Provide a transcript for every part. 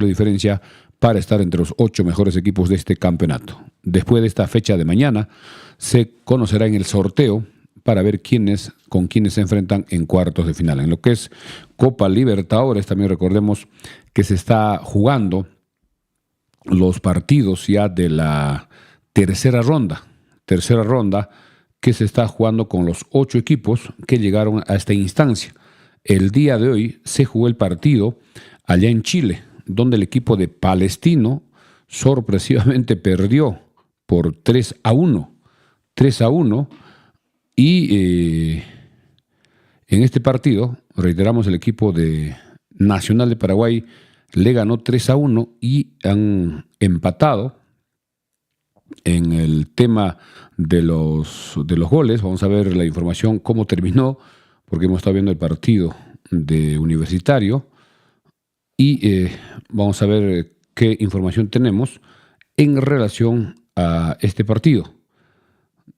la diferencia para estar entre los 8 mejores equipos de este campeonato. Después de esta fecha de mañana, se conocerá en el sorteo para ver con quiénes se enfrentan en cuartos de final. En lo que es Copa Libertadores, también recordemos que se está jugando los partidos ya de la tercera ronda que se está jugando con los 8 equipos que llegaron a esta instancia. El día de hoy se jugó el partido allá en Chile, donde el equipo de Palestino sorpresivamente perdió por 3-1. Y en este partido, reiteramos, el equipo de Nacional de Paraguay le ganó 3-1 y han empatado en el tema de los goles. Vamos a ver la información, cómo terminó, porque hemos estado viendo el partido de Universitario y vamos a ver qué información tenemos en relación a este partido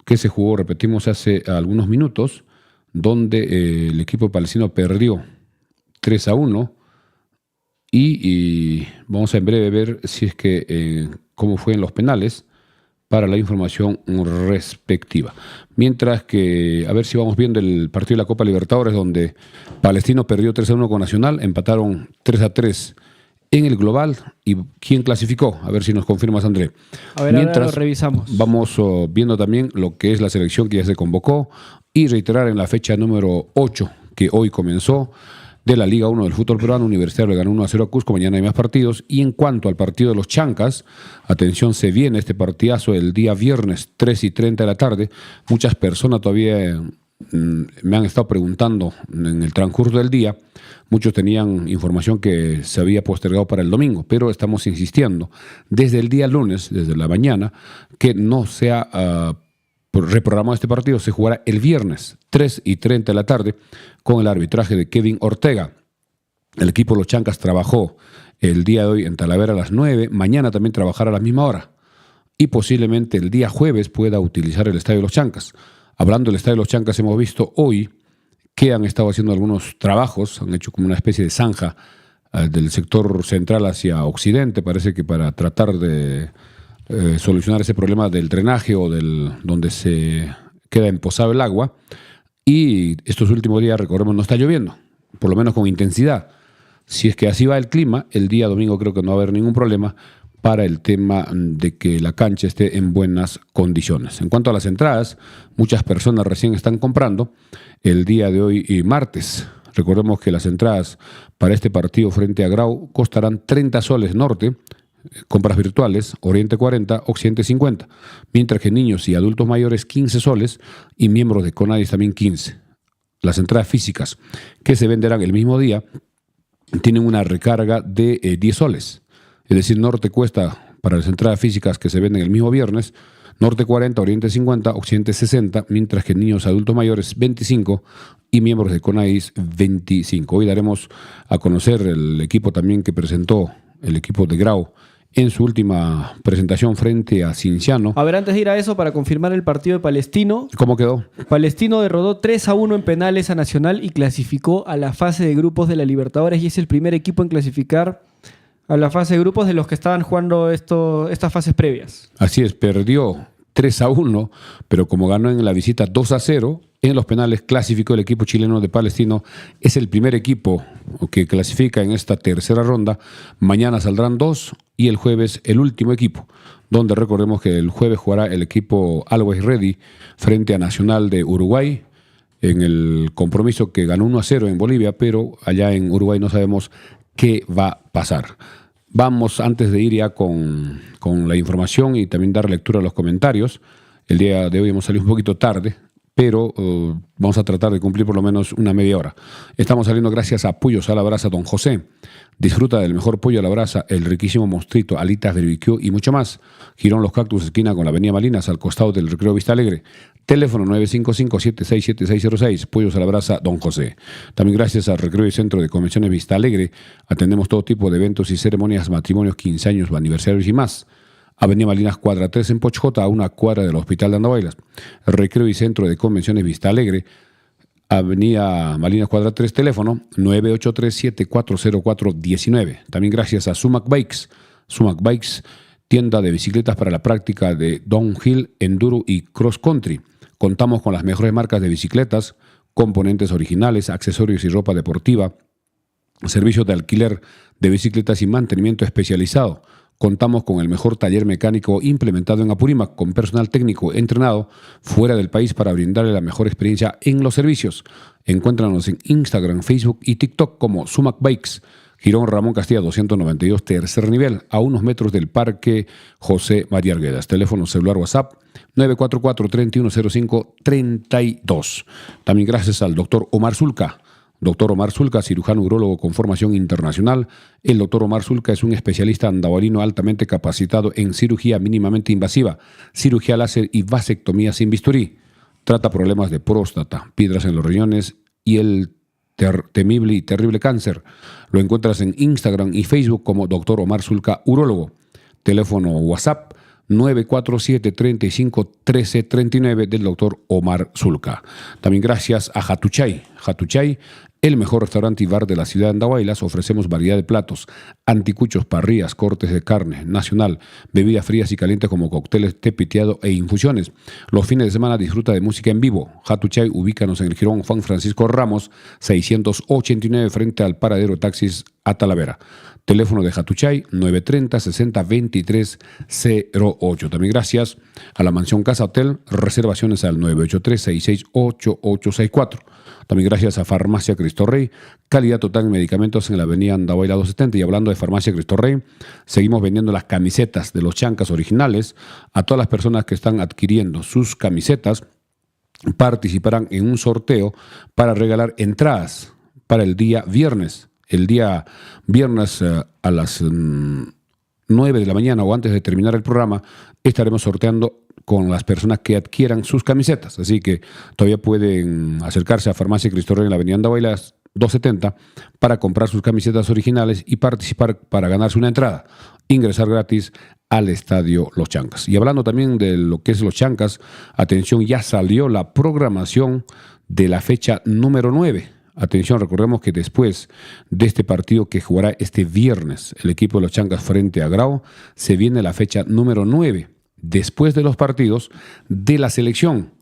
que se jugó, repetimos, hace algunos minutos, donde el equipo palestino perdió 3-1 y vamos a en breve ver si es que cómo fue en los penales para la información respectiva. Mientras que, a ver si vamos viendo el partido de la Copa Libertadores, donde Palestino perdió 3-1 con Nacional, empataron 3-3 en el global. ¿Y quién clasificó? A ver si nos confirmas, André. A ver, ahora lo revisamos. Vamos viendo también lo que es la selección que ya se convocó y reiterar en la fecha número 8 que hoy comenzó de la Liga 1 del fútbol peruano. Universitario le ganó 1-0 a Cusco, mañana hay más partidos. Y en cuanto al partido de los Chancas, atención, se viene este partidazo el día viernes 3:30 de la tarde. Muchas personas todavía me han estado preguntando en el transcurso del día. Muchos tenían información que se había postergado para el domingo, pero estamos insistiendo desde el día lunes, desde la mañana, que no sea reprogramado este partido. Se jugará el viernes 3:30 de la tarde con el arbitraje de Kevin Ortega. El equipo de los Chancas trabajó el día de hoy en Talavera a las 9, mañana también trabajará a la misma hora y posiblemente el día jueves pueda utilizar el Estadio de los Chancas. Hablando del Estadio de los Chancas, hemos visto hoy que han estado haciendo algunos trabajos, han hecho como una especie de zanja del sector central hacia occidente, parece que para tratar de solucionar ese problema del drenaje o donde se queda emposado el agua. Y estos últimos días, recordemos, no está lloviendo, por lo menos con intensidad. Si es que así va el clima, el día domingo creo que no va a haber ningún problema para el tema de que la cancha esté en buenas condiciones. En cuanto a las entradas, muchas personas recién están comprando el día de hoy y martes. Recordemos que las entradas para este partido frente a Grau costarán 30 soles norte, compras virtuales, Oriente 40, Occidente 50, mientras que niños y adultos mayores 15 soles y miembros de CONADIS también 15. Las entradas físicas que se venderán el mismo día tienen una recarga de 10 soles. Es decir, Norte cuesta, para las entradas físicas que se venden el mismo viernes, Norte 40, Oriente 50, Occidente 60, mientras que niños adultos mayores 25 y miembros de CONADIS 25. Hoy daremos a conocer el equipo también que presentó el equipo de Grau en su última presentación frente a Cienciano. A ver, antes de ir a eso, para confirmar el partido de Palestino. ¿Cómo quedó? Palestino derrotó 3-1 en penales a Nacional y clasificó a la fase de grupos de la Libertadores y es el primer equipo en clasificar a la fase de grupos de los que estaban jugando estas fases previas. Así es, perdió 3-1, pero como ganó en la visita 2-0, en los penales clasificó el equipo chileno de Palestino. Es el primer equipo que clasifica en esta tercera ronda. Mañana saldrán 2 y el jueves el último equipo, donde recordemos que el jueves jugará el equipo Always Ready frente a Nacional de Uruguay en el compromiso que ganó 1-0 en Bolivia, pero allá en Uruguay no sabemos qué va a pasar. Vamos, antes de ir ya con la información y también dar lectura a los comentarios. El día de hoy hemos salido un poquito tarde, pero vamos a tratar de cumplir por lo menos una media hora. Estamos saliendo gracias a Pollos a la Brasa Don José. Disfruta del mejor pollo a la brasa, el riquísimo mostrito, alitas, barbecue y mucho más. Girón Los Cactus, esquina con la avenida Malinas, al costado del Recreo Vista Alegre. Teléfono 955-767606, Pollos a la Brasa Don José. También gracias al Recreo y Centro de Convenciones Vista Alegre, atendemos todo tipo de eventos y ceremonias, matrimonios, 15 años, aniversarios y más. Avenida Malinas, cuadra 3 en Pochjota, a una cuadra del Hospital de Andahuaylas. Recreo y Centro de Convenciones Vista Alegre, Avenida Malina Cuadra 3, teléfono 983-7404-19. También gracias a Sumac Bikes. Sumac Bikes, tienda de bicicletas para la práctica de downhill, enduro y cross country. Contamos con las mejores marcas de bicicletas, componentes originales, accesorios y ropa deportiva, servicios de alquiler de bicicletas y mantenimiento especializado. Contamos con el mejor taller mecánico implementado en Apurímac, con personal técnico entrenado fuera del país para brindarle la mejor experiencia en los servicios. Encuéntranos en Instagram, Facebook y TikTok como Sumac Bikes. Girón Ramón Castilla 292, tercer nivel, a unos metros del Parque José María Arguedas. Teléfono celular WhatsApp 944-3105-32. También gracias al doctor Omar Zulca. Doctor Omar Zulca, cirujano urólogo con formación internacional. El doctor Omar Zulca es un especialista andahualino altamente capacitado en cirugía mínimamente invasiva, cirugía láser y vasectomía sin bisturí. Trata problemas de próstata, piedras en los riñones y el temible y terrible cáncer. Lo encuentras en Instagram y Facebook como Dr. Omar Zulca, urólogo. Teléfono WhatsApp 947-35-1339 del Dr. Omar Zulca. También gracias a Jatuchay. Jatuchay, el mejor restaurante y bar de la ciudad de Andahuaylas. Ofrecemos variedad de platos, anticuchos, parrillas, cortes de carne nacional, bebidas frías y calientes como cócteles, té piteado e infusiones. Los fines de semana disfruta de música en vivo. Jatuchay, ubícanos en el Jirón Juan Francisco Ramos, 689, frente al paradero taxis a Talavera. Teléfono de Jatuchay 930-60-2308. También gracias a la Mansión Casa Hotel, reservaciones al 983-668864. También gracias a Farmacia Cristo Rey, calidad total en medicamentos en la avenida Andahuayla 270. Y hablando de Farmacia Cristo Rey, seguimos vendiendo las camisetas de los chancas originales. A todas las personas que están adquiriendo sus camisetas, participarán en un sorteo para regalar entradas para el día viernes. El día viernes a las 9 de la mañana o antes de terminar el programa, estaremos sorteando con las personas que adquieran sus camisetas. Así que todavía pueden acercarse a Farmacia Cristo Rey en la avenida Andahuaylas 270 para comprar sus camisetas originales y participar para ganarse una entrada. Ingresar gratis al Estadio Los Chancas. Y hablando también de lo que es Los Chancas, atención, ya salió la programación de la fecha número 9. Atención, recordemos que después de este partido que jugará este viernes el equipo de Los Chancas frente a Grau, se viene la fecha número 9, después de los partidos de la selección,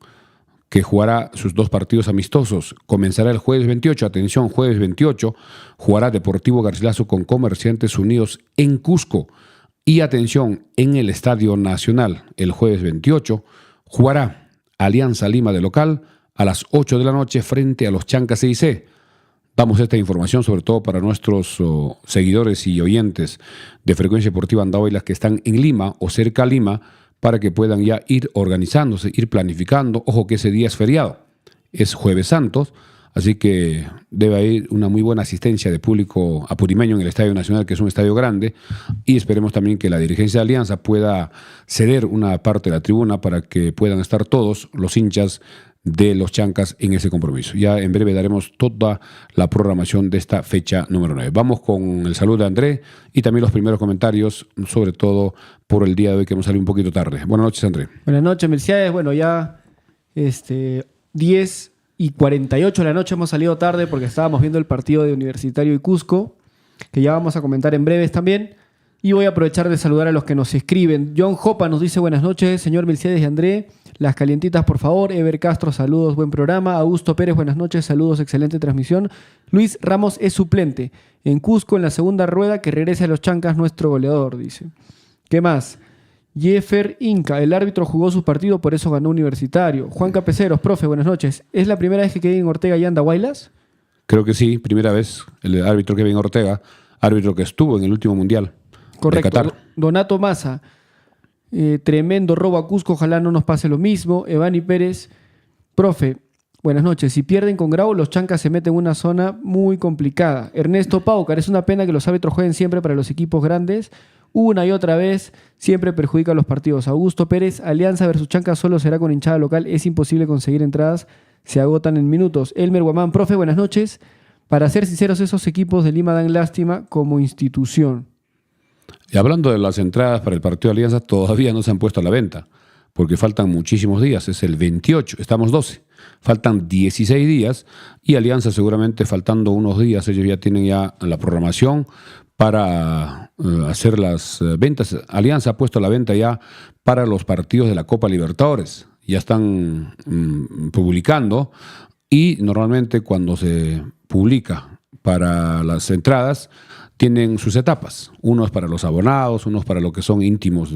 que jugará sus dos partidos amistosos. Comenzará el jueves 28, atención, jueves 28, jugará Deportivo Garcilaso con Comerciantes Unidos en Cusco. Y atención, en el Estadio Nacional, el jueves 28, jugará Alianza Lima de local a las 8 de la noche frente a los Chancas CIC. Damos esta información sobre todo para nuestros seguidores y oyentes de Frecuencia Deportiva Andahuaylas que están en Lima o cerca a Lima, para que puedan ya ir organizándose, ir planificando. Ojo que ese día es feriado, es Jueves Santos, así que debe haber una muy buena asistencia de público apurimeño en el Estadio Nacional, que es un estadio grande, y esperemos también que la dirigencia de Alianza pueda ceder una parte de la tribuna para que puedan estar todos los hinchas de los Chancas en ese compromiso. Ya en breve daremos toda la programación de esta fecha número 9. Vamos con el saludo de André y también los primeros comentarios, sobre todo por el día de hoy que hemos salido un poquito tarde. Buenas noches, André. Buenas noches, Mercedes. Bueno, ya 10:48 de la noche hemos salido tarde porque estábamos viendo el partido de Universitario y Cusco, que ya vamos a comentar en breves también. Y voy a aprovechar de saludar a los que nos escriben. John Jopa nos dice buenas noches, señor Mercedes y André. Las calientitas, por favor. Ever Castro, saludos, buen programa. Augusto Pérez, buenas noches, saludos, excelente transmisión. Luis Ramos es suplente en Cusco en la segunda rueda, que regrese a los Chancas, nuestro goleador, dice. ¿Qué más? Jeffer Inca, el árbitro jugó su partido, por eso ganó Universitario. Juan Capeceros, profe, buenas noches. ¿Es la primera vez que Kevin Ortega y Andahuaylas? Creo que sí, primera vez. El árbitro Kevin Ortega, árbitro que estuvo en el último mundial. Correcto. Donato Maza, tremendo robo a Cusco, ojalá no nos pase lo mismo. Evani Pérez, profe, buenas noches. Si pierden con Grau, los Chancas se meten en una zona muy complicada. Ernesto Paucar, es una pena que los árbitros jueguen siempre para los equipos grandes. Una y otra vez, siempre perjudica a los partidos. Augusto Pérez, Alianza versus Chancas solo será con hinchada local. Es imposible conseguir entradas, se agotan en minutos. Elmer Guamán, profe, buenas noches. Para ser sinceros, esos equipos de Lima dan lástima como institución. Y hablando de las entradas para el partido de Alianza, todavía no se han puesto a la venta. porque faltan muchísimos días, es el 28, estamos 12, faltan 16 días y Alianza seguramente faltando unos días, ellos ya tienen ya la programación para hacer las ventas. Alianza ha puesto la venta ya para los partidos de la Copa Libertadores, ya están publicando y normalmente cuando se publica para las entradas tienen sus etapas, unos para los abonados, unos para lo que son íntimos,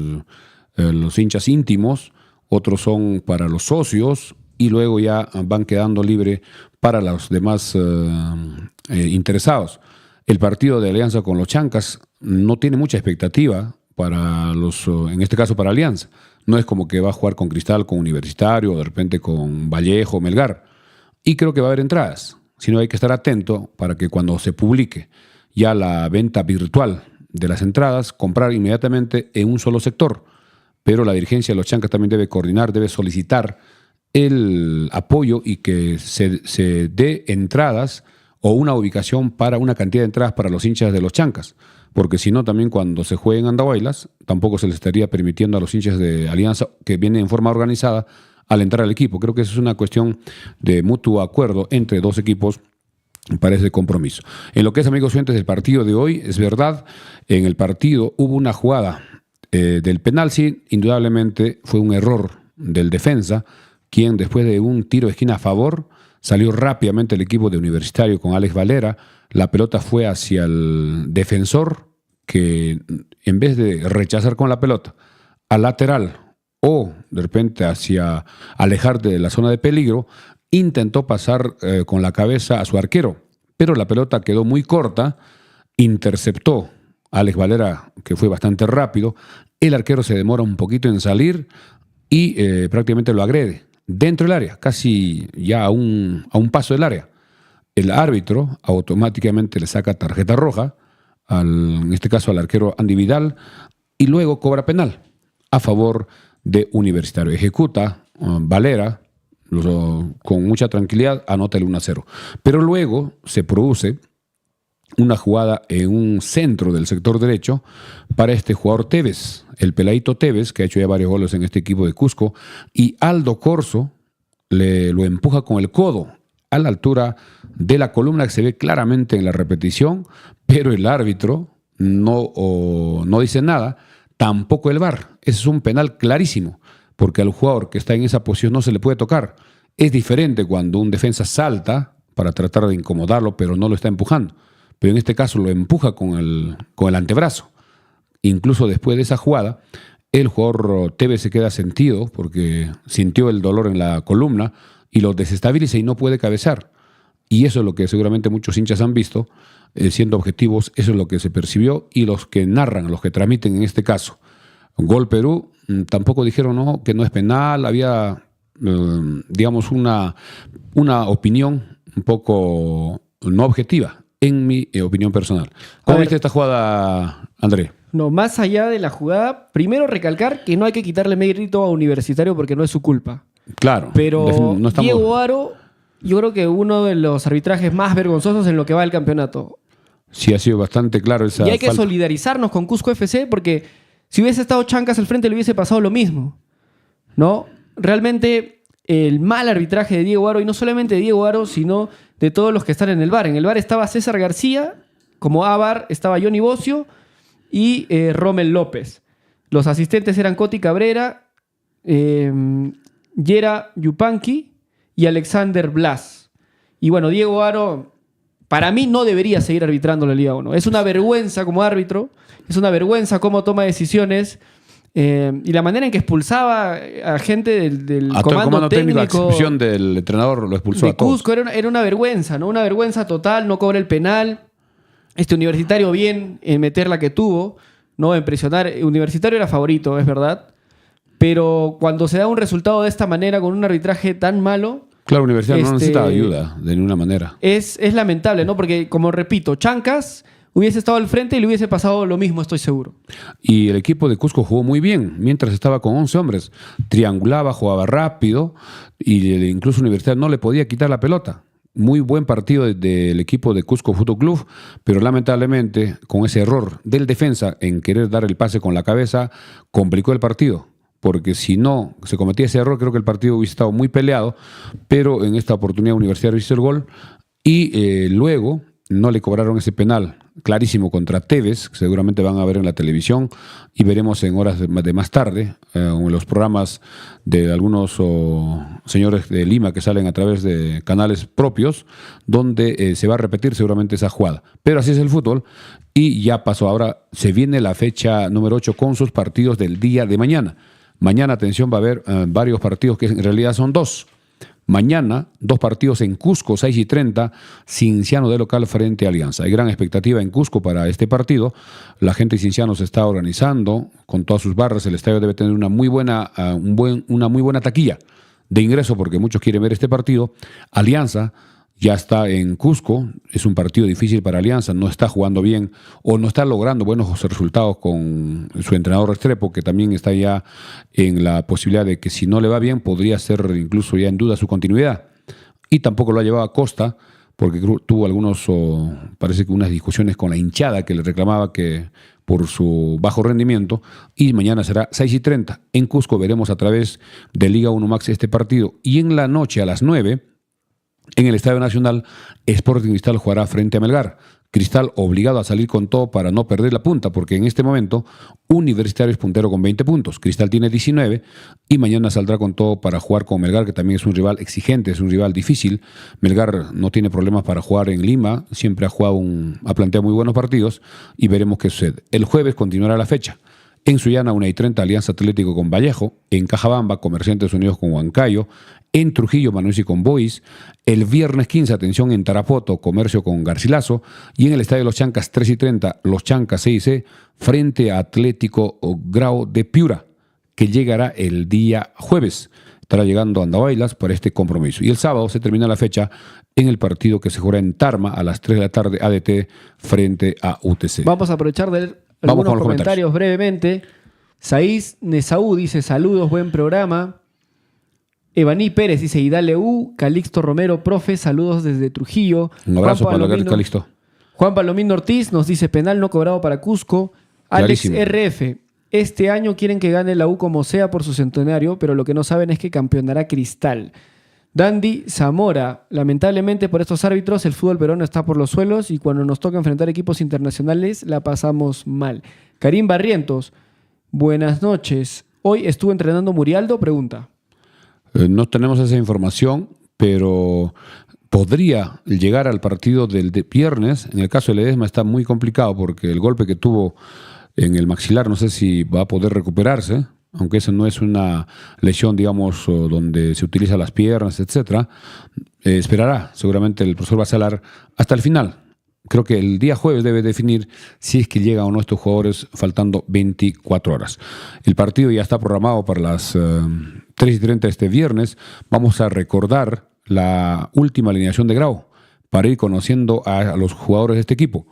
los hinchas íntimos, otros son para los socios y luego ya van quedando libre para los demás interesados. El partido de Alianza con los Chancas no tiene mucha expectativa para en este caso para Alianza. No es como que va a jugar con Cristal, con Universitario o de repente con Vallejo, Melgar. Y creo que va a haber entradas, sino hay que estar atento para que cuando se publique ya la venta virtual de las entradas, comprar inmediatamente en un solo sector. Pero la dirigencia de los Chancas también debe coordinar, debe solicitar el apoyo y que se dé entradas o una ubicación para una cantidad de entradas para los hinchas de los Chancas. Porque si no, también cuando se juegue en Andahuaylas, tampoco se les estaría permitiendo a los hinchas de Alianza, que vienen en forma organizada, al entrar al equipo. Creo que eso es una cuestión de mutuo acuerdo entre dos equipos para ese compromiso. En lo que es, amigos oyentes, del partido de hoy, es verdad, en el partido hubo una jugada del penal, sí, indudablemente fue un error del defensa, quien después de un tiro de esquina a favor, salió rápidamente el equipo de Universitario con Alex Valera, la pelota fue hacia el defensor, que en vez de rechazar con la pelota al lateral o de repente hacia alejarte de la zona de peligro, intentó pasar con la cabeza a su arquero, pero la pelota quedó muy corta, interceptó a Alex Valera, que fue bastante rápido, el arquero se demora un poquito en salir y prácticamente lo agrede dentro del área, casi ya a un paso del área. El árbitro automáticamente le saca tarjeta roja, en este caso al arquero Andy Vidal, y luego cobra penal a favor de Universitario. Ejecuta Valera con mucha tranquilidad, anota el 1-0. Pero luego se produce una jugada en un centro del sector derecho para este jugador Tevez, el peladito Tevez, que ha hecho ya varios goles en este equipo de Cusco, y Aldo Corso lo empuja con el codo a la altura de la columna, que se ve claramente en la repetición, pero el árbitro no dice nada, tampoco el VAR. Ese es un penal clarísimo, porque al jugador que está en esa posición no se le puede tocar. Es diferente cuando un defensa salta para tratar de incomodarlo, pero no lo está empujando. Pero en este caso lo empuja con el antebrazo. Incluso después de esa jugada, el jugador Tevez se queda sentido porque sintió el dolor en la columna y lo desestabiliza y no puede cabezar. Y eso es lo que seguramente muchos hinchas han visto, siendo objetivos, eso es lo que se percibió, y los que narran, los que transmiten en este caso Gol Perú, tampoco dijeron no, que no es penal, había, digamos, una opinión un poco no objetiva, en mi opinión personal. ¿Cómo viste esta jugada, André? No, más allá de la jugada, primero recalcar que no hay que quitarle mérito a Universitario porque no es su culpa. Claro. Pero no estamos... Diego Aro, yo creo que uno de los arbitrajes más vergonzosos en lo que va del campeonato. Sí, ha sido bastante claro esa Y hay que falta. solidarizarnos con Cusco FC porque si hubiese estado Chancas al frente le hubiese pasado lo mismo, ¿no? Realmente el mal arbitraje de Diego Aro, y no solamente de Diego Aro, sino de todos los que están en el VAR. En el VAR estaba César García, como AVAR estaba Johnny Bocio y Rommel López. Los asistentes eran Coti Cabrera, Yera Yupanqui y Alexander Blas. Y bueno, Diego Aro, para mí, no debería seguir arbitrando la Liga 1. Es una vergüenza como árbitro, es una vergüenza cómo toma decisiones y la manera en que expulsaba a gente del a todo el comando técnico, a técnico excepción del entrenador, lo expulsó de a todos. Cusco. Era una vergüenza, ¿no? Una vergüenza total, no cobra el penal. Universitario bien en meter la que tuvo, ¿no? En presionar. Universitario era favorito, es verdad. Pero cuando se da un resultado de esta manera, con un arbitraje tan malo... Claro, Universidad no necesita ayuda de ninguna manera. Es lamentable, ¿no? Porque, como repito, Chancas hubiese estado al frente y le hubiese pasado lo mismo, estoy seguro. Y el equipo de Cusco jugó muy bien, mientras estaba con 11 hombres. Triangulaba, jugaba rápido, y incluso Universidad no le podía quitar la pelota. Muy buen partido del equipo de Cusco Fútbol Club, pero lamentablemente, con ese error del defensa en querer dar el pase con la cabeza, complicó el partido. porque si no se cometía ese error, creo que el partido hubiese estado muy peleado, pero en esta oportunidad Universitario hizo el gol y luego no le cobraron ese penal clarísimo contra Tevez, que seguramente van a ver en la televisión y veremos en horas de más tarde, en los programas de algunos señores de Lima que salen a través de canales propios, donde se va a repetir seguramente esa jugada. Pero así es el fútbol y ya pasó. Ahora se viene la fecha número 8 con sus partidos del día de mañana. Mañana, atención, va a haber varios partidos que en realidad son dos. Mañana, 2 partidos en Cusco, 6:30, Cienciano de local frente a Alianza. Hay gran expectativa en Cusco para este partido. La gente de Cienciano se está organizando con todas sus barras. El estadio debe tener una muy buena taquilla de ingreso porque muchos quieren ver este partido. Alianza ya está en Cusco, es un partido difícil para Alianza, no está jugando bien o no está logrando buenos resultados con su entrenador Restrepo, que también está ya en la posibilidad de que si no le va bien podría ser incluso ya en duda su continuidad. Y tampoco lo ha llevado a Costa, porque tuvo parece que unas discusiones con la hinchada que le reclamaba que por su bajo rendimiento, y mañana será 6:30. En Cusco veremos a través de Liga 1 Max este partido, y en la noche a las 9 en el Estadio Nacional, Sporting Cristal jugará frente a Melgar. Cristal obligado a salir con todo para no perder la punta, porque en este momento Universitario es puntero con 20 puntos. Cristal tiene 19 y mañana saldrá con todo para jugar con Melgar, que también es un rival exigente, es un rival difícil. Melgar no tiene problemas para jugar en Lima, siempre ha planteado muy buenos partidos y veremos qué sucede. El jueves continuará la fecha. En Sullana, 1:30, Alianza Atlético con Vallejo. En Cajabamba, Comerciantes Unidos con Huancayo. En Trujillo, Manucci con Boys. El viernes 15, atención, en Tarapoto, Comercio con Garcilaso. Y en el Estadio Los Chancas, 3:30, Los Chancas CIC frente a Atlético Grau de Piura, que llegará el día jueves. Estará llegando a Andahuaylas para este compromiso. Y el sábado se termina la fecha en el partido que se jugará en Tarma a las 3 de la tarde, ADT frente a UTC. Vamos a aprovechar de algunos comentarios brevemente. Saiz Nesaú dice: saludos, buen programa. Evaní Pérez dice: y dale Calixto Romero, profe, saludos desde Trujillo. Un abrazo para Calixto. Juan Palomino Ortiz nos dice: penal no cobrado para Cusco. Alex Clarísimo. RF: este año quieren que gane la U como sea por su centenario, pero lo que no saben es que campeonará Cristal. Dandy Zamora: lamentablemente por estos árbitros el fútbol peruano está por los suelos y cuando nos toca enfrentar equipos internacionales la pasamos mal. Karim Barrientos: buenas noches. Hoy estuvo entrenando Murialdo, pregunta. No tenemos esa información, pero podría llegar al partido del viernes. En el caso de Ledesma está muy complicado porque el golpe que tuvo en el maxilar no sé si va a poder recuperarse, aunque eso no es una lesión, digamos, donde se utilizan las piernas, etcétera. Esperará seguramente el profesor Basalar hasta el final. Creo que el día jueves debe definir si es que llegan o no estos jugadores faltando 24 horas. El partido ya está programado para las 3:30 este viernes. Vamos a recordar la última alineación de Grau para ir conociendo a los jugadores de este equipo.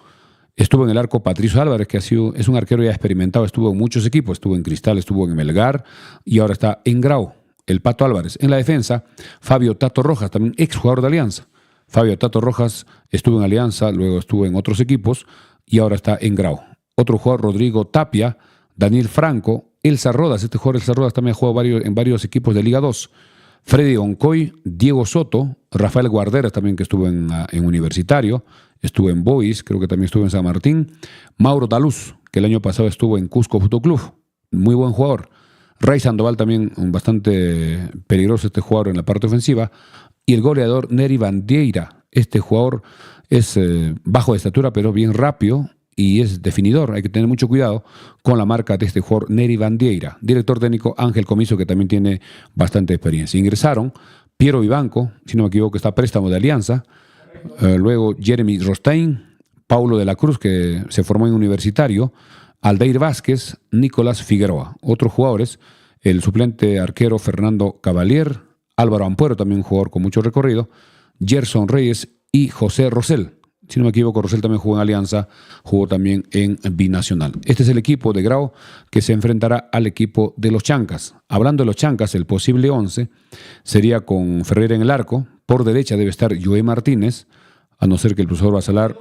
Estuvo en el arco Patricio Álvarez, que es un arquero ya experimentado, estuvo en muchos equipos, estuvo en Cristal, estuvo en Melgar y ahora está en Grau, el Pato Álvarez. En la defensa, Fabio Tato Rojas, también exjugador de Alianza. Fabio Tato Rojas estuvo en Alianza, luego estuvo en otros equipos y ahora está en Grau. Otro jugador, Rodrigo Tapia, Daniel Franco, Elsa Rodas. Este jugador, Elsa Rodas, también ha jugado en varios equipos de Liga 2. Freddy Oncoy, Diego Soto, Rafael Guarderas también, que estuvo en Universitario, estuvo en Boys, creo que también estuvo en San Martín. Mauro Daluz, que el año pasado estuvo en Cusco Fútbol Club, muy buen jugador. Ray Sandoval también, bastante peligroso este jugador en la parte ofensiva. Y el goleador Neri Bandieira. Este jugador es bajo de estatura, pero bien rápido y es definidor. Hay que tener mucho cuidado con la marca de este jugador Neri Bandieira. Director técnico Ángel Comiso, que también tiene bastante experiencia. Ingresaron Piero Vivanco, si no me equivoco, está a préstamo de Alianza. Luego Jeremy Rostein, Paulo de la Cruz, que se formó en Universitario. Aldair Vázquez, Nicolás Figueroa. Otros jugadores, el suplente arquero Fernando Cavalier, Álvaro Ampuero, también un jugador con mucho recorrido, Gerson Reyes y José Rosell. Si no me equivoco, Rosell también jugó en Alianza, jugó también en Binacional. Este es el equipo de Grau que se enfrentará al equipo de los Chancas. Hablando de los Chancas, el posible 11 sería con Ferreira en el arco. Por derecha debe estar Joé Martínez, a no ser que el profesor Basalar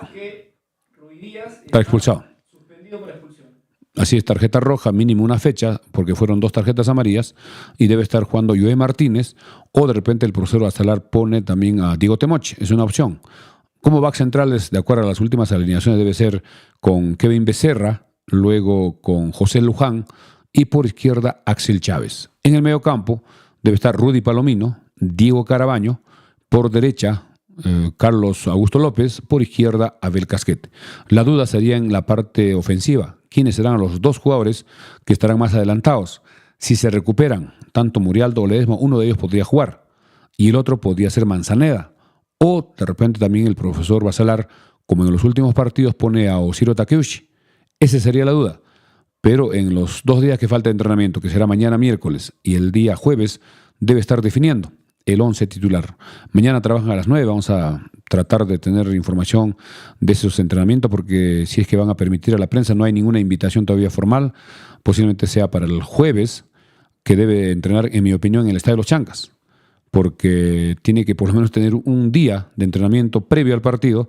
está expulsado. Suspendido por expulsión. Así es, tarjeta roja, mínimo una fecha, porque fueron 2 tarjetas amarillas, y debe estar jugando Joe Martínez, o de repente el profesor Basalar pone también a Diego Temoche, es una opción. Como back centrales, de acuerdo a las últimas alineaciones, debe ser con Kevin Becerra, luego con José Luján, y por izquierda Axel Chávez. En el medio campo debe estar Rudy Palomino, Diego Carabaño, por derecha Carlos Augusto López, por izquierda Abel Casquet. La duda sería en la parte ofensiva. ¿Quiénes serán los 2 jugadores que estarán más adelantados? Si se recuperan tanto Murialdo o Ledesma, uno de ellos podría jugar y el otro podría ser Manzaneda. O de repente también el profesor Basalar, como en los últimos partidos, pone a Oshiro Takeuchi. Esa sería la duda. Pero en los 2 días que falta de entrenamiento, que será mañana miércoles y el día jueves, debe estar definiendo el 11 titular. Mañana trabajan a las 9, vamos a tratar de tener información de esos entrenamientos, porque si es que van a permitir a la prensa, no hay ninguna invitación todavía formal, posiblemente sea para el jueves, que debe entrenar, en mi opinión, en el Estadio de los Chancas, porque tiene que por lo menos tener un día de entrenamiento previo al partido.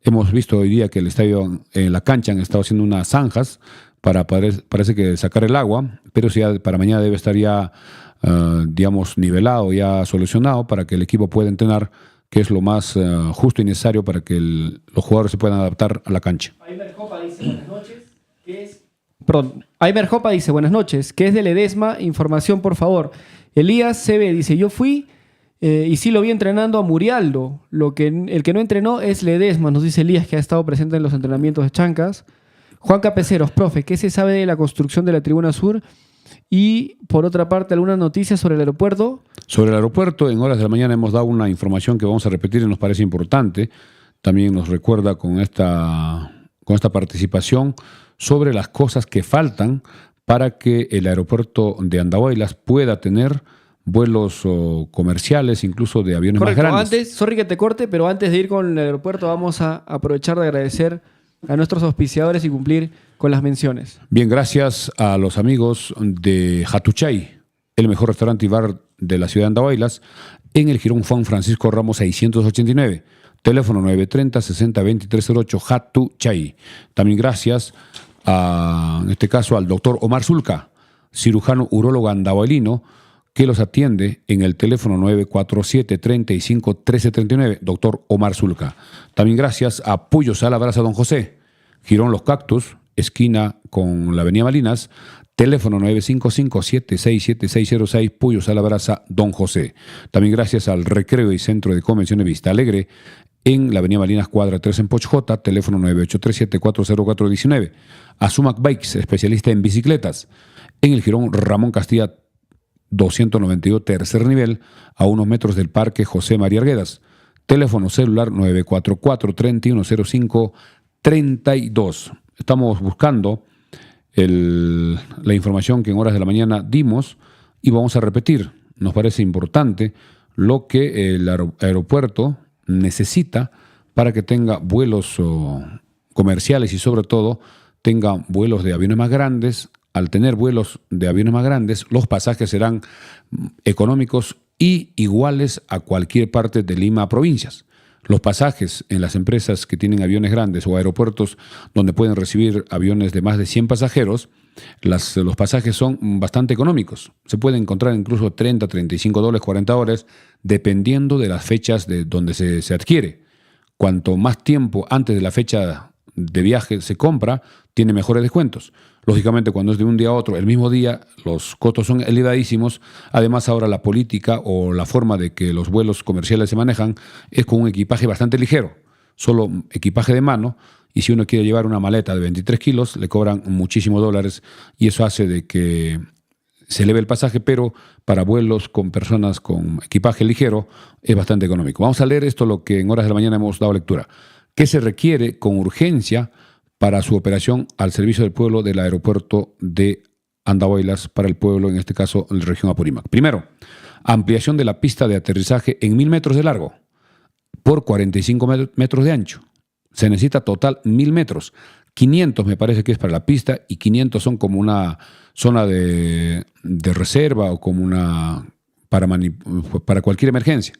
Hemos visto hoy día que el estadio, en la cancha, han estado haciendo unas zanjas para, parece que sacar el agua, pero si ya para mañana debe estar ya digamos, nivelado, ya solucionado, para que el equipo pueda entrenar, que es lo más justo y necesario para que los jugadores se puedan adaptar a la cancha. Aimer Jopa dice buenas noches, Aimer Jopa dice buenas noches, que es de Ledesma, información por favor. Elías CB dice, yo fui y sí lo vi entrenando a Murialdo, el que no entrenó es Ledesma, nos dice Elías, que ha estado presente en los entrenamientos de Chancas. Juan Capeceros, profe, ¿qué se sabe de la construcción de la Tribuna Sur? Y, por otra parte, ¿alguna noticia sobre el aeropuerto? Sobre el aeropuerto, en horas de la mañana hemos dado una información que vamos a repetir y nos parece importante. También nos recuerda con esta participación sobre las cosas que faltan para que el aeropuerto de Andahuaylas pueda tener vuelos comerciales, incluso de aviones más grandes. Antes, sorry que te corte, pero antes de ir con el aeropuerto vamos a aprovechar de agradecer a nuestros auspiciadores y cumplir con las menciones. Bien, gracias a los amigos de Hatuchay, el mejor restaurante y bar de la ciudad de Andahuaylas, en el Jirón Juan Francisco Ramos 689, teléfono 930-60-2308, Hatuchay. También gracias en este caso al doctor Omar Zulca, cirujano urólogo andahuaylino, que los atiende en el teléfono 947-35-1339, doctor Omar Zulca. También gracias a Puyo Sala Brasa Don José, Girón Los Cactus, esquina con la avenida Malinas, teléfono 955-767606, Puyo Sala Brasa Don José. También gracias al Recreo y Centro de Convenciones Vista Alegre, en la avenida Malinas, cuadra 3 en Pochjota, teléfono 983740419. A Sumac Bikes, especialista en bicicletas, en el Jirón Ramón Castilla 292, tercer nivel, a unos metros del Parque José María Arguedas. Teléfono celular 944-3105-32. Estamos buscando la información que en horas de la mañana dimos y vamos a repetir. Nos parece importante lo que el aeropuerto necesita para que tenga vuelos comerciales y sobre todo tenga vuelos de aviones más grandes. Al tener vuelos de aviones más grandes, los pasajes serán económicos y iguales a cualquier parte de Lima a provincias. Los pasajes en las empresas que tienen aviones grandes o aeropuertos donde pueden recibir aviones de más de 100 pasajeros, los pasajes son bastante económicos. Se pueden encontrar incluso $30, $35, $40, dependiendo de las fechas de donde se adquiere. Cuanto más tiempo antes de la fecha de viaje se compra, tiene mejores descuentos. Lógicamente, cuando es de un día a otro, el mismo día, los costos son elevadísimos. Además, ahora la política o la forma de que los vuelos comerciales se manejan es con un equipaje bastante ligero, solo equipaje de mano, y si uno quiere llevar una maleta de 23 kilos, le cobran muchísimos dólares, y eso hace de que se eleve el pasaje, pero para vuelos con personas con equipaje ligero es bastante económico. Vamos a leer esto, lo que en horas de la mañana hemos dado lectura. ¿Qué se requiere con urgencia para su operación al servicio del pueblo del aeropuerto de Andahuaylas para el pueblo, en este caso, en la región Apurímac? Primero, ampliación de la pista de aterrizaje en 1.000 metros de largo por 45 metros de ancho. Se necesita total 1.000 metros. 500 me parece que es para la pista y 500 son como una zona de reserva o como para cualquier emergencia.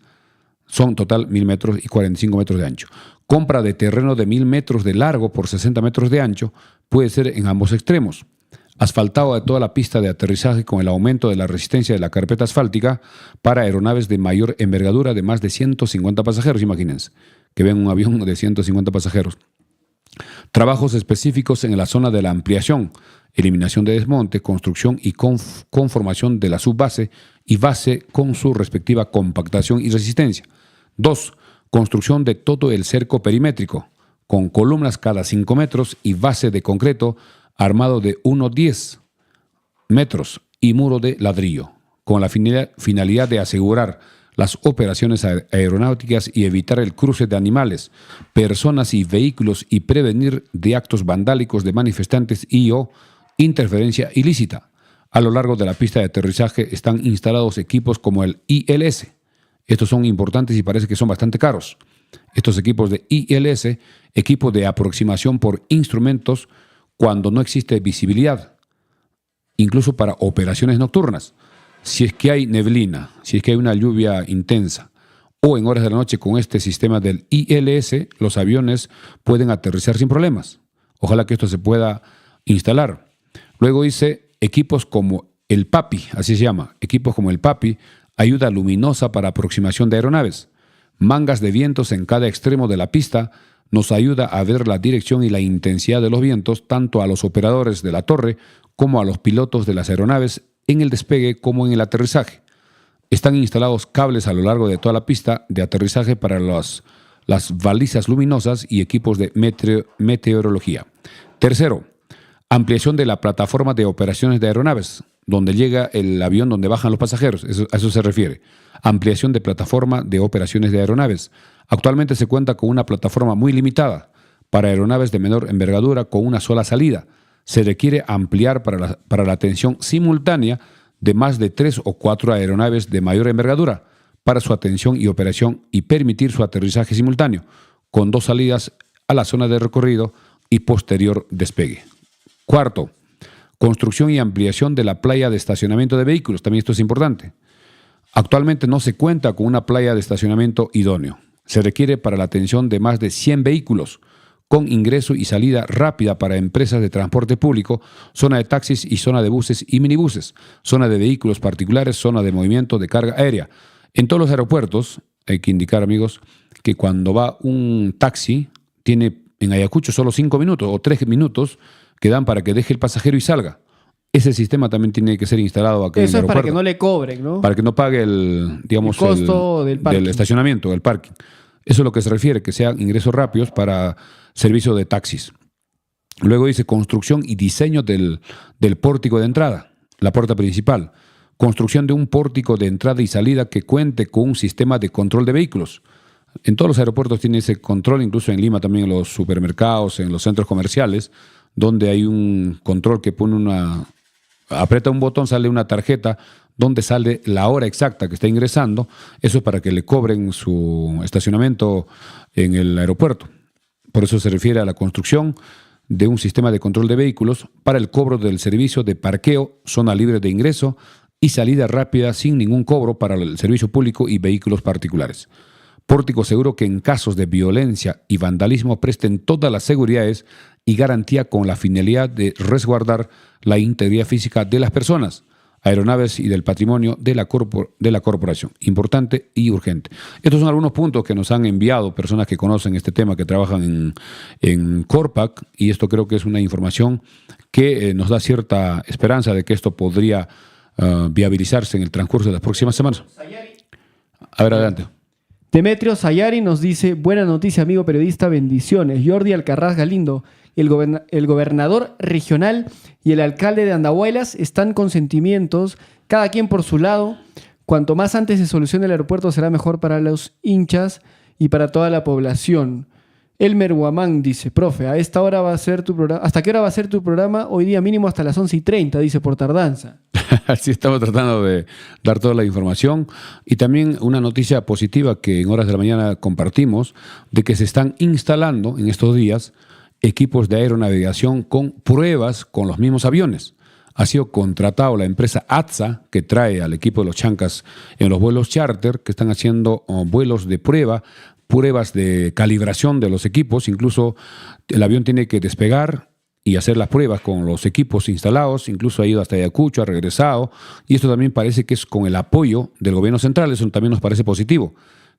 Son total 1.000 metros y 45 metros de ancho. Compra de terreno de 1.000 metros de largo por 60 metros de ancho puede ser en ambos extremos. asfaltado de toda la pista de aterrizaje con el aumento de la resistencia de la carpeta asfáltica para aeronaves de mayor envergadura de más de 150 pasajeros, imagínense, que ven un avión de 150 pasajeros. Trabajos específicos en la zona de la ampliación, eliminación de desmonte, construcción y conformación de la subbase y base con su respectiva compactación y resistencia. 2. Construcción de todo el cerco perimétrico, con columnas cada 5 metros y base de concreto armado de 1,10 metros y muro de ladrillo, con la finalidad de asegurar las operaciones aeronáuticas y evitar el cruce de animales, personas y vehículos y prevenir de actos vandálicos de manifestantes o interferencia ilícita. A lo largo de la pista de aterrizaje están instalados equipos como el ILS. Estos son importantes y parece que son bastante caros. Estos equipos de ILS, equipos de aproximación por instrumentos cuando no existe visibilidad, incluso para operaciones nocturnas. Si es que hay neblina, si es que hay una lluvia intensa o en horas de la noche con este sistema del ILS, los aviones pueden aterrizar sin problemas. Ojalá que esto se pueda instalar. Luego dice equipos como el PAPI, así se llama, equipos como el PAPI, ayuda luminosa para aproximación de aeronaves. Mangas de vientos en cada extremo de la pista nos ayuda a ver la dirección y la intensidad de los vientos tanto a los operadores de la torre como a los pilotos de las aeronaves en el despegue como en el aterrizaje. Están instalados cables a lo largo de toda la pista de aterrizaje para las balizas luminosas y equipos de meteorología. Tercero, ampliación de la plataforma de operaciones de aeronaves, donde llega el avión donde bajan los pasajeros. A eso se refiere. Ampliación de plataforma de operaciones de aeronaves. Actualmente se cuenta con una plataforma muy limitada para aeronaves de menor envergadura con una sola salida. Se requiere ampliar para la atención simultánea de más de 3 o 4 aeronaves de mayor envergadura para su atención y operación y permitir su aterrizaje simultáneo, con 2 salidas a la zona de recorrido y posterior despegue. Cuarto, construcción y ampliación de la playa de estacionamiento de vehículos. También esto es importante. Actualmente no se cuenta con una playa de estacionamiento idóneo. Se requiere para la atención de más de 100 vehículos, con ingreso y salida rápida para empresas de transporte público, zona de taxis y zona de buses y minibuses, zona de vehículos particulares, zona de movimiento de carga aérea. En todos los aeropuertos, hay que indicar, amigos, que cuando va un taxi, tiene en Ayacucho solo 5 minutos o 3 minutos que dan para que deje el pasajero y salga. Ese sistema también tiene que ser instalado acá en el aeropuerto. Eso es para que no le cobren, ¿no? Para que no pague el costo del estacionamiento, del parking. Eso es lo que se refiere, que sean ingresos rápidos para servicio de taxis. Luego dice construcción y diseño del pórtico de entrada, la puerta principal. Construcción de un pórtico de entrada y salida que cuente con un sistema de control de vehículos. En todos los aeropuertos tiene ese control, incluso en Lima también en los supermercados, en los centros comerciales, donde hay un control que aprieta un botón, sale una tarjeta donde sale la hora exacta que está ingresando. Eso es para que le cobren su estacionamiento en el aeropuerto. Por eso se refiere a la construcción de un sistema de control de vehículos para el cobro del servicio de parqueo, zona libre de ingreso y salida rápida sin ningún cobro para el servicio público y vehículos particulares. Pórtico seguro que en casos de violencia y vandalismo presten todas las seguridades y garantía con la finalidad de resguardar la integridad física de las personas, aeronaves y del patrimonio de la corporación. Importante y urgente. Estos son algunos puntos que nos han enviado personas que conocen este tema, que trabajan en Corpac, y esto creo que es una información que nos da cierta esperanza de que esto podría viabilizarse en el transcurso de las próximas semanas. A ver, adelante. Demetrio Sayari nos dice: buena noticia, amigo periodista, bendiciones. Jordi Alcaraz Galindo, el gobernador regional y el alcalde de Andahuaylas están con sentimientos, cada quien por su lado. Cuanto más antes se solucione el aeropuerto será mejor para los hinchas y para toda la población. Elmer Guamán dice: profe, a esta hora va a ser tu programa. ¿Hasta qué hora va a ser tu programa? Hoy día mínimo hasta las 11:30, dice, por tardanza. Así estamos tratando de dar toda la información. Y también una noticia positiva que en horas de la mañana compartimos, de que se están instalando en estos días equipos de aeronavegación con pruebas con los mismos aviones. Ha sido contratado la empresa ATSA, que trae al equipo de los Chancas en los vuelos charter, que están haciendo vuelos de pruebas de calibración de los equipos. Incluso el avión tiene que despegar y hacer las pruebas con los equipos instalados, incluso ha ido hasta Ayacucho, ha regresado, y esto también parece que es con el apoyo del gobierno central, eso también nos parece positivo,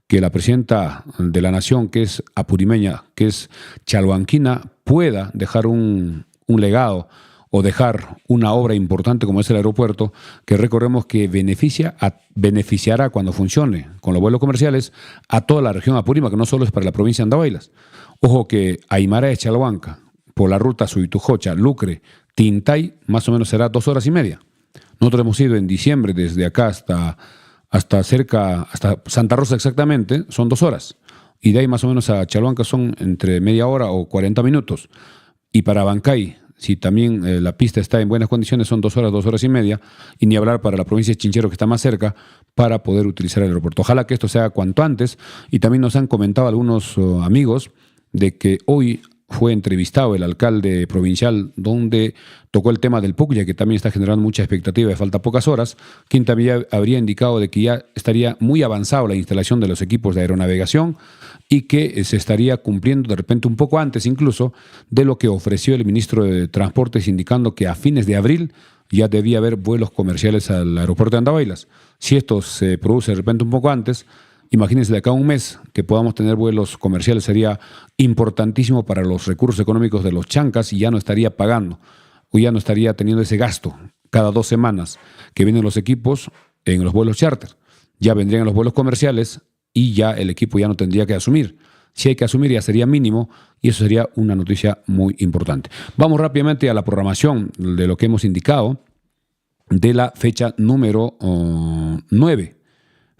que la presidenta de la nación, que es apurimeña, que es chalhuanquina, pueda dejar un legado o dejar una obra importante como es el aeropuerto, que recordemos que beneficiará cuando funcione con los vuelos comerciales a toda la región Apurímac, que no solo es para la provincia de Andahuaylas. Ojo que Aymara de Chalhuanca, por la ruta Suitujocha, Lucre, Tintay, más o menos será 2 horas y media. Nosotros hemos ido en diciembre desde acá hasta Santa Rosa exactamente, son 2 horas. Y de ahí más o menos a Chalhuanca son entre media hora o 40 minutos. Y para Bancay, si también la pista está en buenas condiciones, son 2 horas, 2 horas y media. Y ni hablar para la provincia de Chinchero, que está más cerca, para poder utilizar el aeropuerto. Ojalá que esto sea cuanto antes. Y también nos han comentado algunos amigos de que hoy fue entrevistado el alcalde provincial donde tocó el tema del Puclla, que también está generando mucha expectativa, falta pocas horas, quien también habría indicado de que ya estaría muy avanzado la instalación de los equipos de aeronavegación y que se estaría cumpliendo de repente un poco antes incluso de lo que ofreció el ministro de Transportes, indicando que a fines de abril ya debía haber vuelos comerciales al aeropuerto de Andahuaylas. Si esto se produce de repente un poco antes, imagínense de acá a un mes que podamos tener vuelos comerciales, sería importantísimo para los recursos económicos de los chancas y ya no estaría pagando o ya no estaría teniendo ese gasto cada 2 semanas que vienen los equipos en los vuelos charter. Ya vendrían los vuelos comerciales y ya el equipo ya no tendría que asumir. Si hay que asumir ya sería mínimo y eso sería una noticia muy importante. Vamos rápidamente a la programación de lo que hemos indicado de la fecha número 9.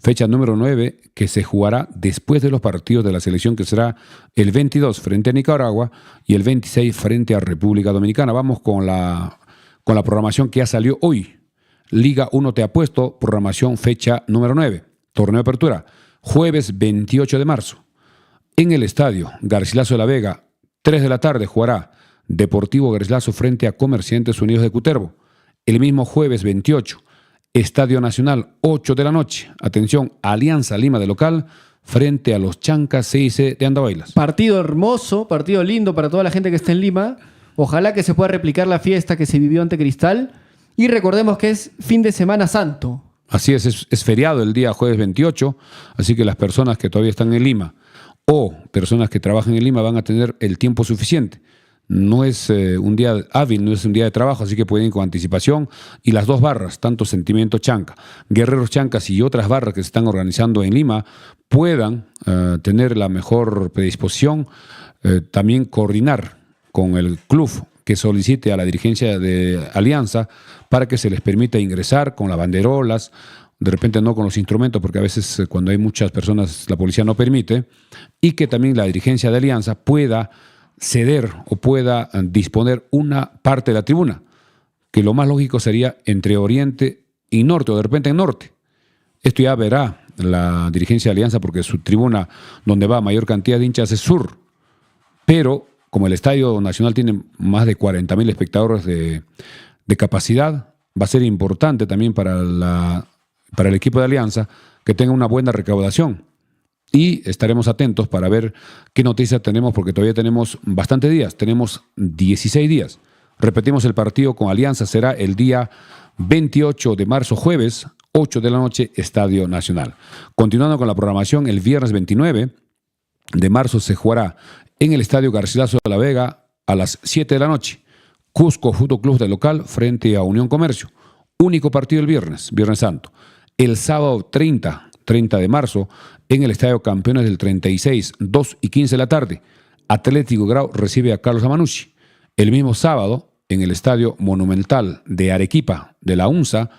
Fecha número 9 que se jugará después de los partidos de la selección, que será el 22 frente a Nicaragua y el 26 frente a República Dominicana. Vamos con la programación que ya salió hoy. Liga 1 Te Apuesto, programación fecha número 9. Torneo de apertura, jueves 28 de marzo. En el estadio Garcilaso de la Vega, 3 de la tarde, jugará Deportivo Garcilaso frente a Comerciantes Unidos de Cutervo. El mismo jueves 28. Estadio Nacional, 8 de la noche. Atención, Alianza Lima de local frente a los Chancas CIC de Andahuaylas. Partido hermoso, partido lindo para toda la gente que está en Lima. Ojalá que se pueda replicar la fiesta que se vivió ante Cristal. Y recordemos que es fin de Semana Santo. Así es feriado el día jueves 28, así que las personas que todavía están en Lima o personas que trabajan en Lima van a tener el tiempo suficiente. No es un día hábil, no es un día de trabajo, así que pueden ir con anticipación. Y las 2 barras, tanto Sentimiento Chanca, Guerreros Chancas y otras barras que se están organizando en Lima, puedan tener la mejor predisposición, también coordinar con el club que solicite a la dirigencia de Alianza para que se les permita ingresar con las banderolas, de repente no con los instrumentos, porque a veces cuando hay muchas personas la policía no permite, y que también la dirigencia de Alianza pueda ceder o pueda disponer una parte de la tribuna, que lo más lógico sería entre Oriente y Norte, o de repente en Norte. Esto ya verá la dirigencia de Alianza, porque su tribuna donde va mayor cantidad de hinchas es Sur. Pero como el Estadio Nacional tiene más de 40.000 espectadores de capacidad, va a ser importante también para el equipo de Alianza que tenga una buena recaudación. Y estaremos atentos para ver qué noticias tenemos, porque todavía tenemos bastantes días, tenemos 16 días. Repetimos, el partido con Alianza será el día 28 de marzo, jueves, 8 de la noche, Estadio Nacional. Continuando con la programación, el viernes 29 de marzo se jugará en el Estadio Garcilaso de la Vega a las 7 de la noche. Cusco Fútbol Club de local frente a Unión Comercio. Único partido el viernes, Viernes Santo. El sábado 30 de marzo, en el Estadio Campeones del 36, 2 y 15 de la tarde, Atlético Grau recibe a Carlos Amanucci. El mismo sábado, en el Estadio Monumental de Arequipa de la UNSA,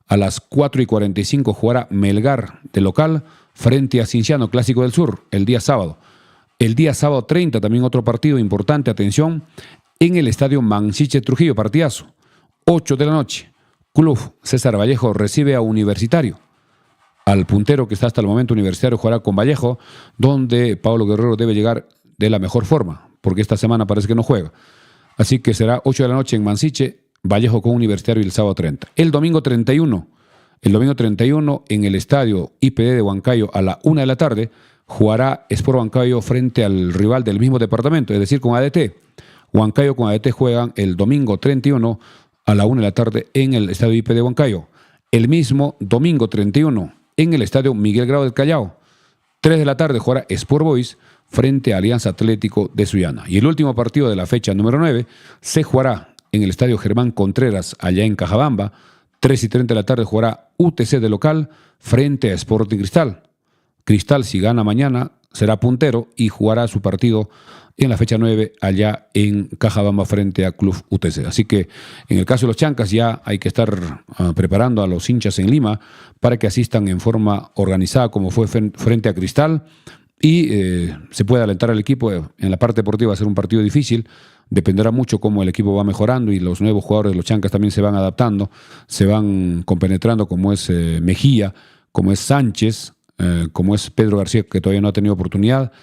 a las 4 y 45 jugará Melgar de local frente a Cinciano, Clásico del Sur, el día sábado. El día sábado 30, también otro partido importante, atención, en el Estadio Mansiche Trujillo, partidazo, 8 de la noche. Club César Vallejo recibe a Universitario. Al puntero que está hasta el momento, Universitario, jugará con Vallejo, donde Pablo Guerrero debe llegar de la mejor forma, porque esta semana parece que no juega. Así que será 8 de la noche en Mansiche, Vallejo con Universitario y el sábado 30. El domingo 31 en el Estadio IPD de Huancayo a la 1 de la tarde, jugará Sport Huancayo frente al rival del mismo departamento, es decir, con ADT. Huancayo con ADT juegan el domingo 31 a la 1 de la tarde en el Estadio IP de Huancayo. El mismo domingo 31 en el Estadio Miguel Grau del Callao. 3 de la tarde jugará Sport Boys frente a Alianza Atlético de Sullana. Y el último partido de la fecha número 9 se jugará en el Estadio Germán Contreras, allá en Cajabamba. 3:30 de la tarde jugará UTC de local frente a Sporting Cristal. Cristal, si gana mañana, será puntero y jugará su partido en la fecha 9 allá en Cajabamba frente a Club UTC. Así que en el caso de los Chancas ya hay que estar preparando a los hinchas en Lima para que asistan en forma organizada como fue frente a Cristal y se puede alentar al equipo. En la parte deportiva va a ser un partido difícil, dependerá mucho cómo el equipo va mejorando y los nuevos jugadores de los Chancas también se van adaptando, se van compenetrando, como es Mejía, como es Sánchez, como es Pedro García, que todavía no ha tenido oportunidad,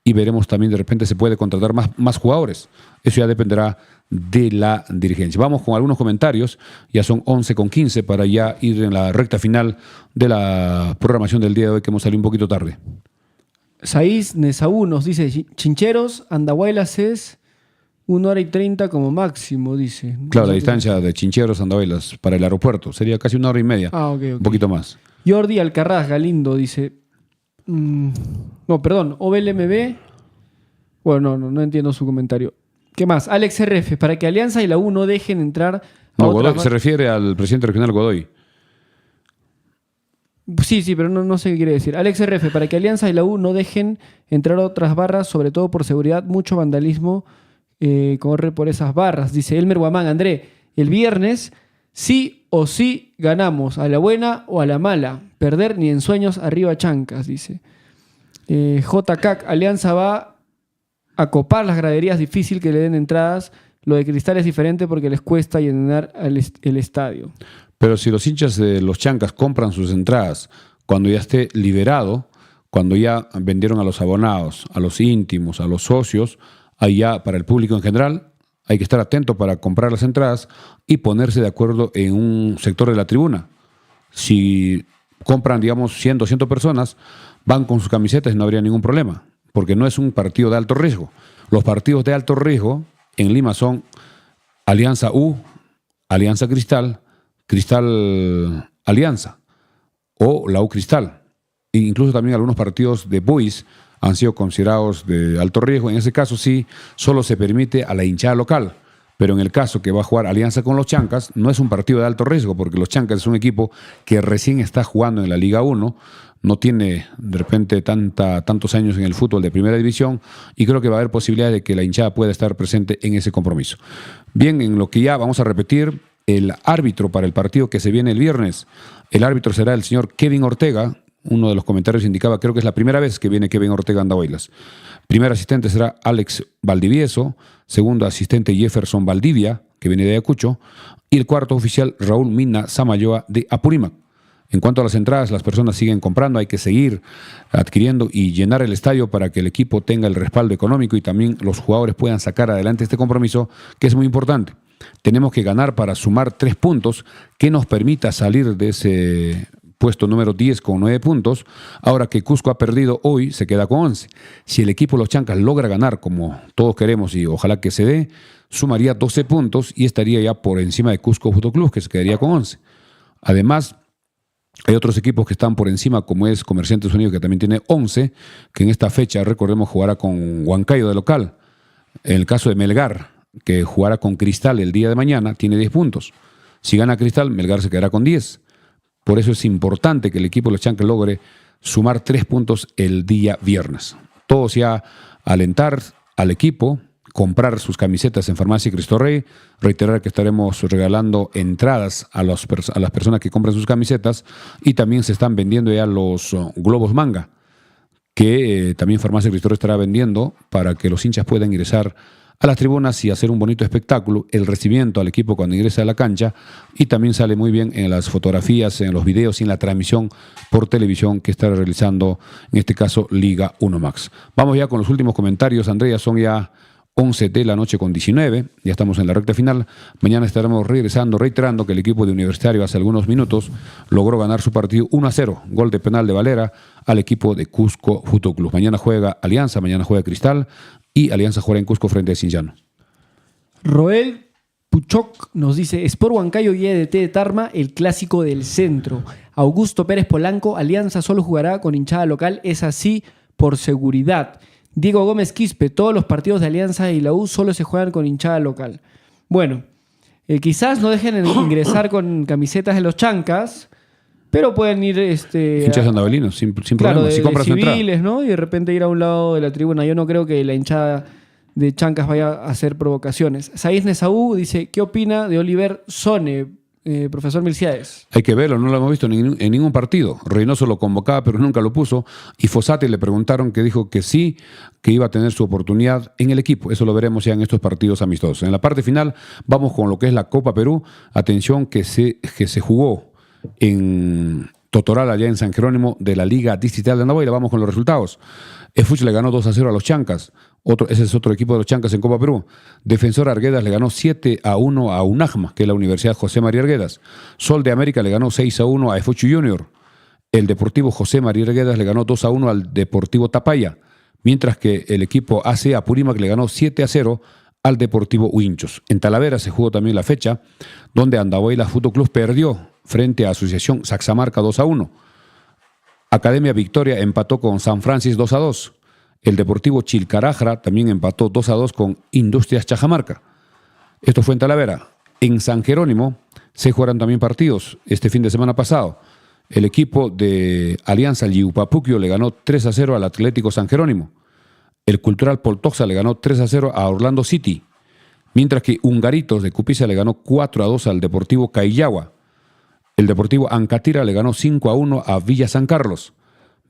y veremos también de repente se puede contratar más jugadores. Eso ya dependerá de la dirigencia. Vamos con algunos comentarios, ya son 11:15 para ya ir en la recta final de la programación del día de hoy, que hemos salido un poquito tarde. Saiz Nesaú nos dice, Chincheros, Andahuaylas es 1 hora y 30 como máximo, dice. Claro, la distancia de Chincheros a Andahuaylas para el aeropuerto sería casi 1 hora y media. Ok. Un poquito más. Jordi Alcarraz Galindo dice, no, perdón, OBLMB. Bueno, no entiendo su comentario. ¿Qué más? Alex RF, para que Alianza y la U no dejen entrar a Godoy se refiere al presidente regional Godoy. Sí, pero no sé qué quiere decir. Alex RF, para que Alianza y la U no dejen entrar otras barras, sobre todo por seguridad, mucho vandalismo corre por esas barras. Dice Elmer Guamán, André, el viernes sí o sí ganamos, a la buena o a la mala. Perder ni en sueños, arriba Chancas, dice. JK, Alianza va a copar las graderías, difícil que le den entradas. Lo de Cristal es diferente porque les cuesta llenar el estadio. Pero si los hinchas de los Chancas compran sus entradas cuando ya esté liberado, cuando ya vendieron a los abonados, a los íntimos, a los socios, ahí ya para el público en general, hay que estar atento para comprar las entradas y ponerse de acuerdo en un sector de la tribuna. Si compran, digamos, 100, 200 personas, van con sus camisetas y no habría ningún problema, porque no es un partido de alto riesgo. Los partidos de alto riesgo en Lima son Alianza U, Alianza Cristal, Cristal Alianza o la U Cristal. E incluso también algunos partidos de Boys han sido considerados de alto riesgo. En ese caso sí, solo se permite a la hinchada local. Pero en el caso que va a jugar Alianza con los Chancas, no es un partido de alto riesgo, porque los Chancas es un equipo que recién está jugando en la Liga 1, no tiene de repente tantos años en el fútbol de primera división, y creo que va a haber posibilidad de que la hinchada pueda estar presente en ese compromiso. Bien, en lo que ya vamos a repetir, el árbitro para el partido que se viene el viernes, el árbitro será el señor Kevin Ortega. Uno de los comentarios indicaba, creo que es la primera vez que viene Kevin Ortega a Andahuaylas. Primer asistente será Alex Valdivieso, segundo asistente Jefferson Valdivia, que viene de Ayacucho, y el cuarto oficial Raúl Mina Samayoa de Apurímac. En cuanto a las entradas, las personas siguen comprando, hay que seguir adquiriendo y llenar el estadio para que el equipo tenga el respaldo económico y también los jugadores puedan sacar adelante este compromiso, que es muy importante. Tenemos que ganar para sumar 3 puntos que nos permita salir de ese puesto número 10 con 9 puntos. Ahora que Cusco ha perdido hoy, se queda con 11. Si el equipo de los Chancas logra ganar, como todos queremos y ojalá que se dé, sumaría 12 puntos y estaría ya por encima de Cusco Fútbol Club, que se quedaría con 11. Además, hay otros equipos que están por encima, como es Comerciantes Unidos, que también tiene 11, que en esta fecha, recordemos, jugará con Huancayo de local. En el caso de Melgar, que jugará con Cristal el día de mañana, tiene 10 puntos. Si gana Cristal, Melgar se quedará con 10. Por eso es importante que el equipo de los Chancas logre sumar 3 puntos el día viernes. Todos ya alentar al equipo, comprar sus camisetas en Farmacia Cristo Rey, reiterar que estaremos regalando entradas a las personas que compren sus camisetas, y también se están vendiendo ya los globos manga, que también Farmacia Cristo Rey estará vendiendo para que los hinchas puedan ingresar a las tribunas y hacer un bonito espectáculo, el recibimiento al equipo cuando ingresa a la cancha, y también sale muy bien en las fotografías, en los videos y en la transmisión por televisión que está realizando, en este caso, Liga 1 Max. Vamos ya con los últimos comentarios, Andrea, son ya 11 de la noche con 19, ya estamos en la recta final. Mañana estaremos regresando, reiterando que el equipo de Universitario hace algunos minutos logró ganar su partido 1-0, gol de penal de Valera al equipo de Cusco Fútbol Club. Mañana juega Alianza, mañana juega Cristal, y Alianza juega en Cusco frente a Cinchano. Roel Puchoc nos dice: Sport Huancayo y EDT de Tarma, el clásico del centro. Augusto Pérez Polanco: Alianza solo jugará con hinchada local, es así por seguridad. Diego Gómez Quispe: todos los partidos de Alianza y la U solo se juegan con hinchada local. Bueno, quizás no dejen ingresar con camisetas de los chancas, pero pueden ir hinchas andavelinos, sin claro, problema, si compras de su civiles, ¿no? Y de repente ir a un lado de la tribuna. Yo no creo que la hinchada de chancas vaya a hacer provocaciones. Saiz Nesaú dice: ¿qué opina de Oliver Sone, profesor Milciades? Hay que verlo, no lo hemos visto en ningún partido. Reynoso lo convocaba, pero nunca lo puso. Y Fossati le preguntaron, que dijo que sí, que iba a tener su oportunidad en el equipo. Eso lo veremos ya en estos partidos amistosos. En la parte final vamos con lo que es la Copa Perú. Atención que se jugó en Totoral, allá en San Jerónimo, de la Liga Distrital de Andahuayla. Vamos con los resultados. Efuch le ganó 2-0 a los Chancas. Ese es otro equipo de los Chancas en Copa Perú. Defensor Arguedas le ganó 7-1 a UNAJMA, que es la Universidad José María Arguedas. Sol de América le ganó 6-1 a Efuch Junior. El Deportivo José María Arguedas le ganó 2-1 al Deportivo Tapaya. Mientras que el equipo AC Apurímac le ganó 7-0 al Deportivo Huinchos. En Talavera se jugó también la fecha, donde Andahuayla Fútbol Club perdió frente a Asociación Saxamarca 2-1. Academia Victoria empató con San Francisco 2-2. El Deportivo Chilcarajra también empató 2-2 con Industrias Chajamarca. Esto fue en Talavera. En San Jerónimo se jugaron también partidos este fin de semana pasado. El equipo de Alianza Liupapuquio le ganó 3-0 al Atlético San Jerónimo. El Cultural Poltoxa le ganó 3-0 a Orlando City. Mientras que Hungaritos de Cupiza le ganó 4-2 al Deportivo Cayagua. El Deportivo Ancatira le ganó 5-1 a Villa San Carlos,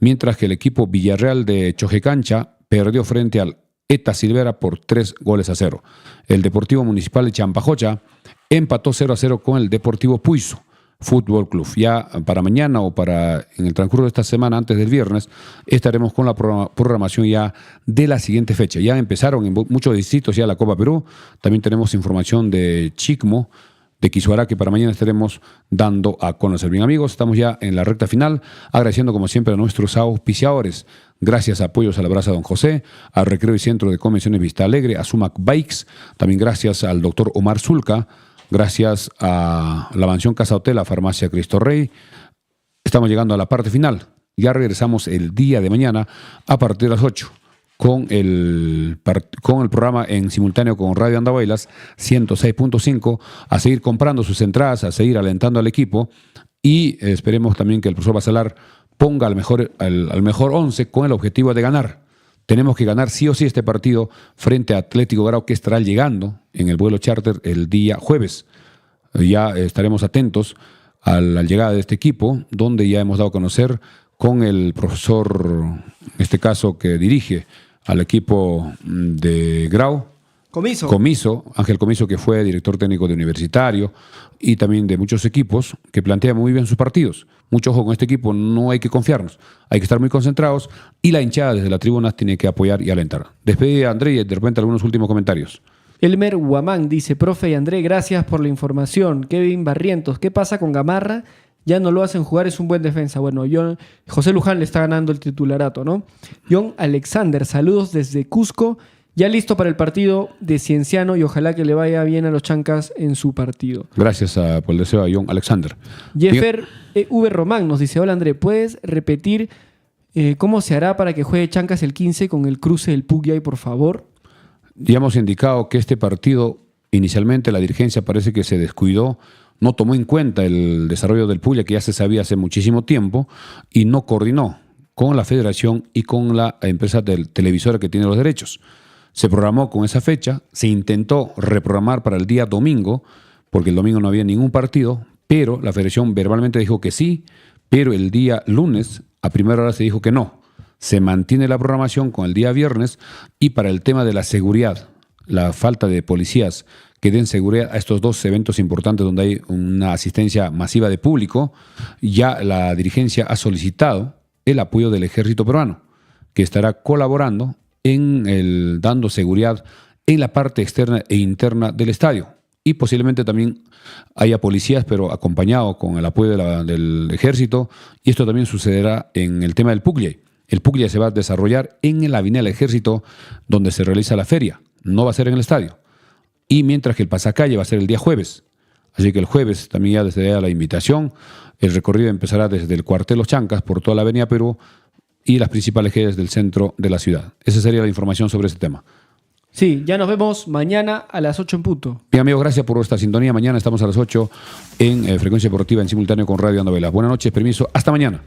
mientras que el equipo Villarreal de Chojecancha perdió frente al ETA Silvera por 3-0. El Deportivo Municipal de Champajocha empató 0-0 con el Deportivo Puizo Fútbol Club. Ya para mañana o en el transcurso de esta semana, antes del viernes, estaremos con la programación ya de la siguiente fecha. Ya empezaron en muchos distritos ya la Copa Perú. También tenemos información de Chicmo, de Quisuará, que para mañana estaremos dando a conocer. Bien, amigos, estamos ya en la recta final, agradeciendo como siempre a nuestros auspiciadores. Gracias a Apoyos a la Brasa Don José, al Recreo y Centro de Convenciones Vista Alegre, a Sumac Bikes, también gracias al doctor Omar Zulca, gracias a la Mansión Casa Hotel, a Farmacia Cristo Rey. Estamos llegando a la parte final. Ya regresamos el día de mañana a partir de las 8. Con el programa en simultáneo con Radio Andahuaylas 106.5, a seguir comprando sus entradas, a seguir alentando al equipo y esperemos también que el profesor Basalar ponga al mejor 11 con el objetivo de ganar. Tenemos que ganar sí o sí este partido frente a Atlético Grau, que estará llegando en el vuelo charter el día jueves. Ya estaremos atentos a la llegada de este equipo, donde ya hemos dado a conocer con el profesor, en este caso que dirige al equipo de Grau, Comiso, Ángel Comiso, que fue director técnico de Universitario y también de muchos equipos, que plantea muy bien sus partidos. Mucho ojo con este equipo, no hay que confiarnos, hay que estar muy concentrados y la hinchada desde la tribuna tiene que apoyar y alentar. Despedí a André y de repente algunos últimos comentarios. Elmer Huamán dice: profe y André, gracias por la información. Kevin Barrientos: ¿qué pasa con Gamarra? Ya no lo hacen jugar, es un buen defensa. Bueno, José Luján le está ganando el titularato, ¿no? John Alexander, saludos desde Cusco. Ya listo para el partido de Cienciano y ojalá que le vaya bien a los Chancas en su partido. Gracias por el deseo a John Alexander. Jeffer V. Román nos dice: hola André, ¿puedes repetir cómo se hará para que juegue Chancas el 15 con el cruce del Pugyay, por favor? Ya hemos indicado que este partido, inicialmente la dirigencia parece que se descuidó, no tomó en cuenta el desarrollo del Puya, que ya se sabía hace muchísimo tiempo, y no coordinó con la federación y con la empresa televisora que tiene los derechos. Se programó con esa fecha, se intentó reprogramar para el día domingo, porque el domingo no había ningún partido, pero la federación verbalmente dijo que sí, pero el día lunes, a primera hora se dijo que no. Se mantiene la programación con el día viernes y para el tema de la seguridad, la falta de policías que den seguridad a estos dos eventos importantes donde hay una asistencia masiva de público, ya la dirigencia ha solicitado el apoyo del ejército peruano, que estará colaborando en dando seguridad en la parte externa e interna del estadio. Y posiblemente también haya policías, pero acompañado con el apoyo del ejército, y esto también sucederá en el tema del Pugyay. El Pugyay se va a desarrollar en la Avenida del Ejército, donde se realiza la feria, no va a ser en el estadio. y mientras que el pasacalle va a ser el día jueves. Así que el jueves también ya desde la invitación. El recorrido empezará desde el cuartel Los Chancas por toda la Avenida Perú y las principales calles del centro de la ciudad. Esa sería la información sobre este tema. Sí, ya nos vemos mañana a las 8 en punto. Bien, amigos, gracias por esta sintonía. Mañana estamos a las 8 en Frecuencia Deportiva en simultáneo con Radio Dando Velas. Buenas noches, permiso. Hasta mañana.